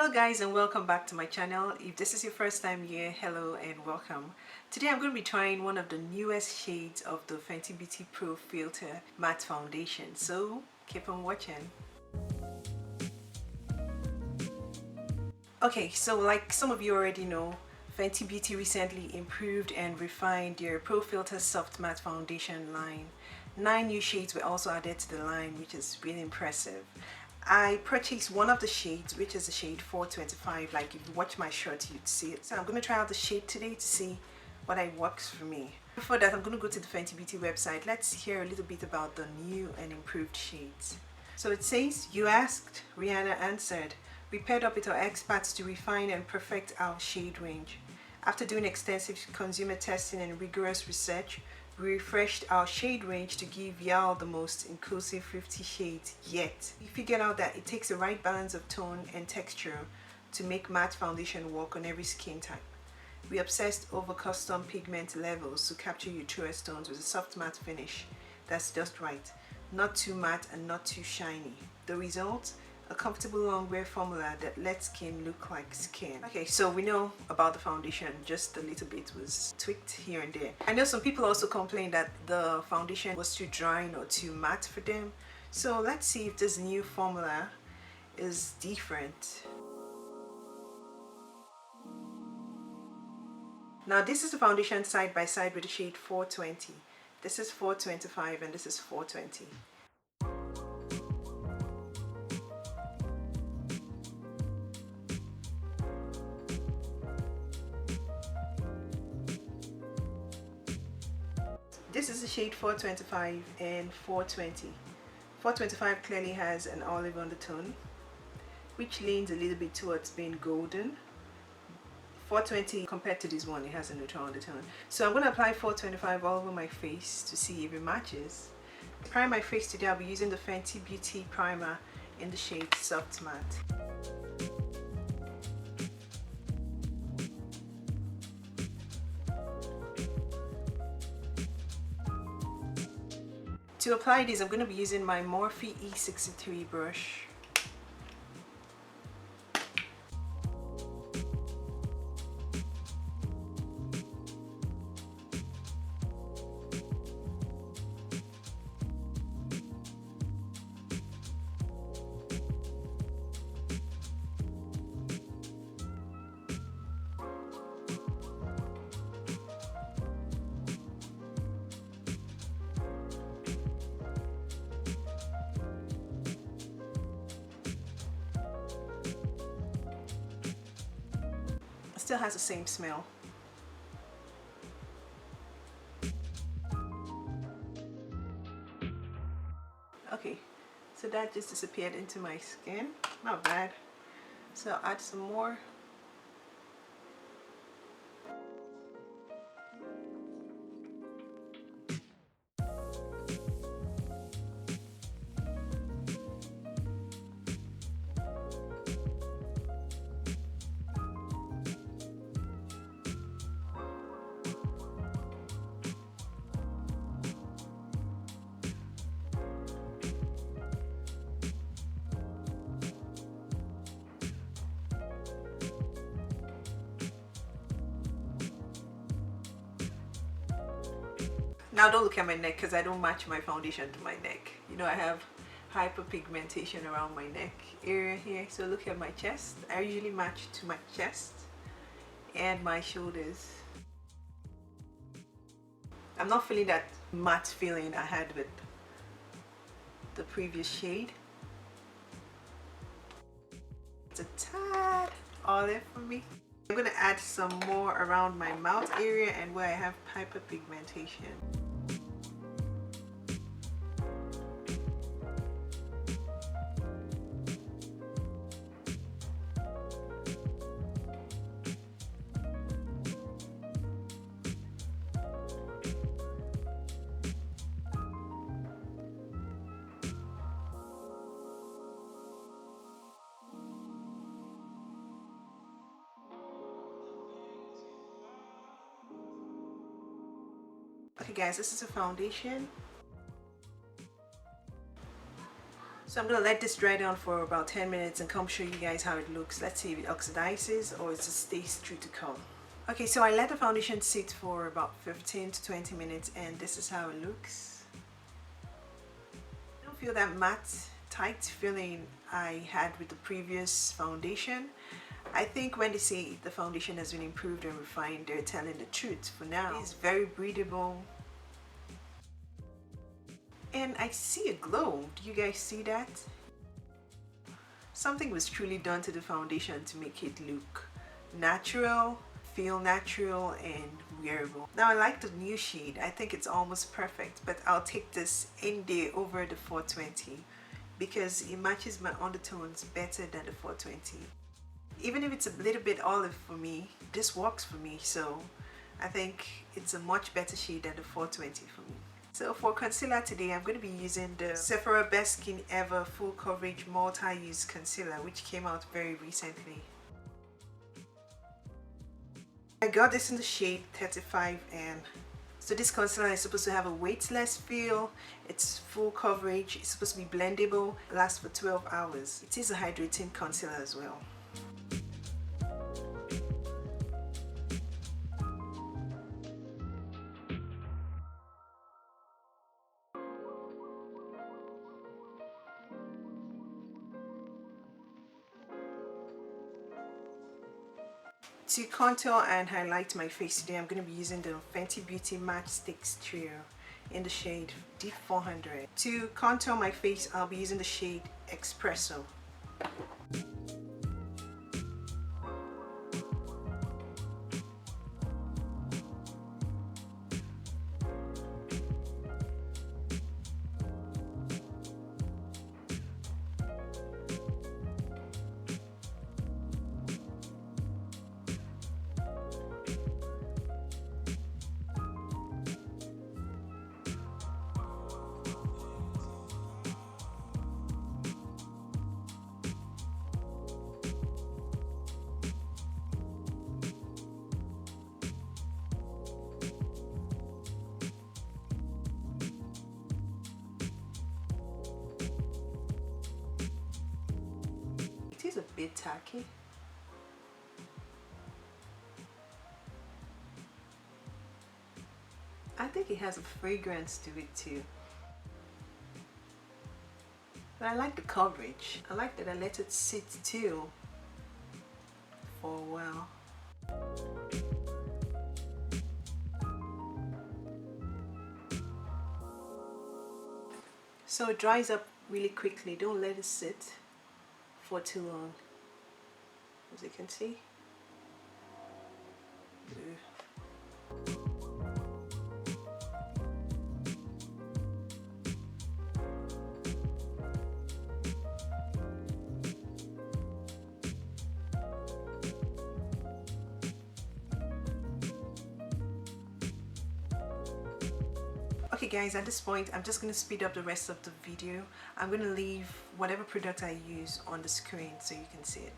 Hello guys, and welcome back to my channel. If this is your first time here, hello and welcome. Today I'm going to be trying one of the newest shades of the Fenty Beauty Pro Filt'r Matte Foundation, so keep on watching. Okay, so like some of you already know, Fenty Beauty recently improved and refined their Pro Filt'r Soft Matte Foundation line. 9 new shades were also added to the line, which is really impressive. I purchased one of the shades, which is the shade 425. Like if you watch my short, you'd see it. So I'm going to try out the shade today to see what works for me. Before that, I'm going to go to the Fenty Beauty website. Let's hear a little bit about the new and improved shades. So it says, you asked, Rihanna answered. We paired up with our experts to refine and perfect our shade range. After doing extensive consumer testing and rigorous research, we refreshed our shade range to give y'all the most inclusive 50 shades yet. We figured out that it takes the right balance of tone and texture to make matte foundation work on every skin type. We obsessed over custom pigment levels to capture your truest tones with a soft matte finish that's just right, not too matte and not too shiny. The result? A comfortable longwear formula that lets skin look like skin. Okay, so we know about the foundation, just a little bit was tweaked here and there. I know some people also complained that the foundation was too drying or too matte for them. So let's see if this new formula is different. Now this is the foundation side by side with the shade 420. This is 425 and this is 420. This is the shade 425 and 420. 425 clearly has an olive undertone, which leans a little bit towards being golden. 420 compared to this one, it has a neutral undertone. So I'm going to apply 425 all over my face to see if it matches. To prime my face today, I'll be using the Fenty Beauty Primer in the shade Soft Matte. To apply this, I'm going to be using my Morphe E63 brush. Still has the same smell. Okay, so that just disappeared into my skin. Not bad. So I'll add some more. Now don't look at my neck because I don't match my foundation to my neck. You know, I have hyperpigmentation around my neck area here. So look at my chest. I usually match to my chest and my shoulders. I'm not feeling that matte feeling I had with the previous shade. It's a tad olive for me. I'm going to add some more around my mouth area and where I have hyperpigmentation. Okay guys, this is a foundation. So I'm going to let this dry down for about 10 minutes and come show you guys how it looks. Let's see if it oxidizes or it just stays true to color. Okay, so I let the foundation sit for about 15 to 20 minutes and this is how it looks. I don't feel that matte, tight feeling I had with the previous foundation. I think when they say the foundation has been improved and refined, they're telling the truth. For now, it's very breathable. And I see a glow. Do you guys see that? Something was truly done to the foundation to make it look natural, feel natural and wearable. Now I like the new shade. I think it's almost perfect, but I'll take this in day over the 420 because it matches my undertones better than the 420. Even if it's a little bit olive for me, this works for me, so I think it's a much better shade than the 420 for me. So for concealer today, I'm going to be using the Sephora Best Skin Ever Full Coverage Multi-Use Concealer, which came out very recently. I got this in the shade 35N. So this concealer is supposed to have a weightless feel, it's full coverage, it's supposed to be blendable, lasts for 12 hours. It is a hydrating concealer as well. To contour and highlight my face today, I'm going to be using the Fenty Beauty Match Sticks Trio in the shade Deep 400. To contour my face, I'll be using the shade Espresso. It is a bit tacky. I think it has a fragrance to it too. But I like the coverage. I like that I let it sit too for a while. So it dries up really quickly. Don't let it sit for too long, as you can see. Okay guys, at this point I'm just going to speed up the rest of the video. I'm going to leave whatever product I use on the screen so you can see it.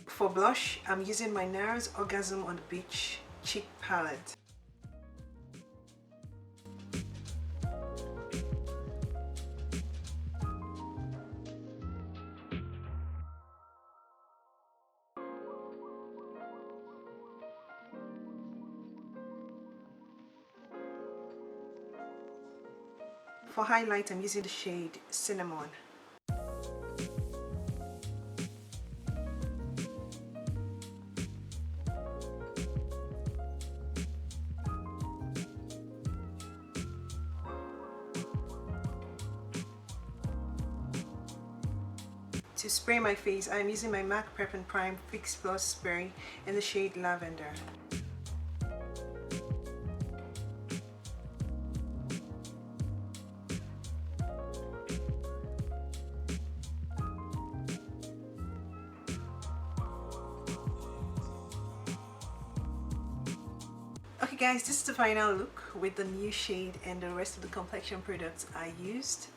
For blush, I'm using my Nars Orgasm on the Beach Cheek Palette. For highlight, I'm using the shade Cinnamon. To spray my face, I'm using my MAC Prep and Prime Fix Plus Spray in the shade Lavender. Okay guys, this is the final look with the new shade and the rest of the complexion products I used.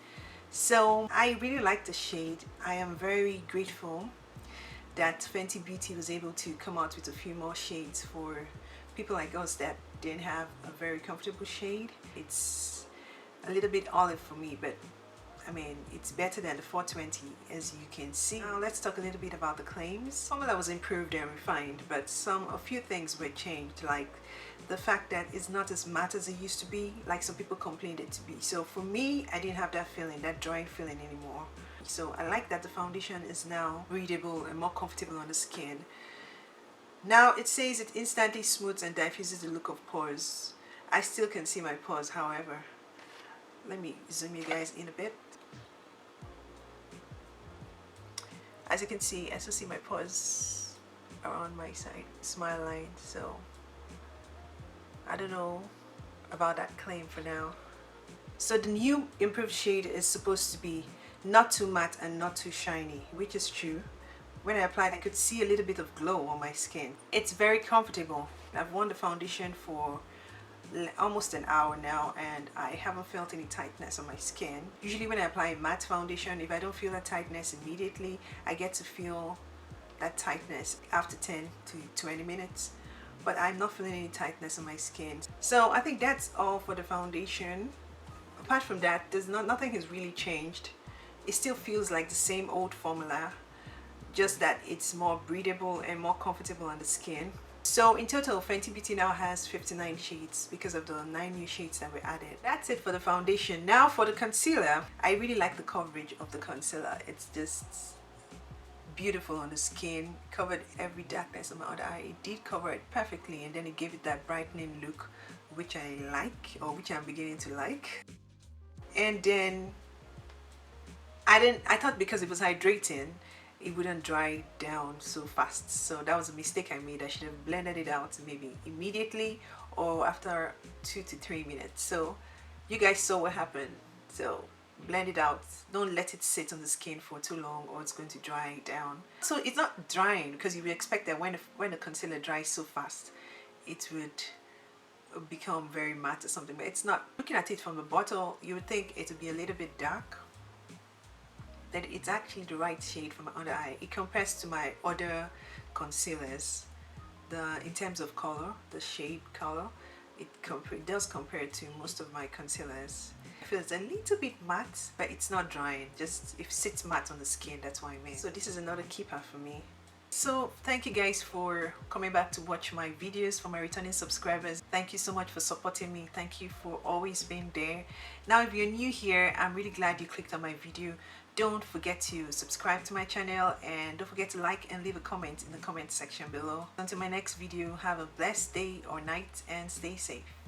So I really like the shade. I am very grateful that Fenty Beauty was able to come out with a few more shades for people like us that didn't have a very comfortable shade. It's a little bit olive for me, but I mean, it's better than the 420 as you can see. Now let's talk a little bit about the claims. Some of that was improved and refined, but a few things were changed, like the fact that it's not as matte as it used to be, like some people complained it to be. So for me, I didn't have that feeling, that dry feeling anymore. So I like that the foundation is now breathable and more comfortable on the skin. Now it says it instantly smooths and diffuses the look of pores. I still can see my pores, however. Let me zoom you guys in a bit. As you can see, I still see my pores around my side, smile line, so I don't know about that claim for now. So the new improved shade is supposed to be not too matte and not too shiny, which is true. When I applied, I could see a little bit of glow on my skin. It's very comfortable. I've worn the foundation for almost an hour now and I haven't felt any tightness on my skin. Usually when I apply matte foundation, if I don't feel that tightness immediately, I get to feel that tightness after 10 to 20 minutes. But I'm not feeling any tightness on my skin. So I think that's all for the foundation. Apart from that, nothing has really changed. It still feels like the same old formula, just that it's more breathable and more comfortable on the skin. So in total, Fenty Beauty now has 59 shades because of the 9 new shades that were added. That's it for the foundation. Now for the concealer, I really like the coverage of the concealer. It's just beautiful on the skin, covered every darkness on my other eye. It did cover it perfectly, and then it gave it that brightening look, which I like, or which I'm beginning to like. And then I thought because it was hydrating, it wouldn't dry down so fast. So that was a mistake I made. I should have blended it out maybe immediately or after 2 to 3 minutes. So you guys saw what happened. So blend it out. Don't let it sit on the skin for too long or it's going to dry down. So it's not drying, because you would expect that when the concealer dries so fast, it would become very matte or something, but it's not. Looking at it from the bottle, you would think it would be a little bit dark. That it's actually the right shade for my under eye. It compares to my other concealers. In terms of color, the shade color, it does compare to most of my concealers. It feels a little bit matte, but it's not drying. Just if it sits matte on the skin, that's what I mean. So this is another keeper for me. So thank you guys for coming back to watch my videos. For my returning subscribers, thank you so much for supporting me. Thank you for always being there. Now if you're new here, I'm really glad you clicked on my video. Don't forget to subscribe to my channel and don't forget to like and leave a comment in the comment section below. Until my next video, have a blessed day or night and stay safe.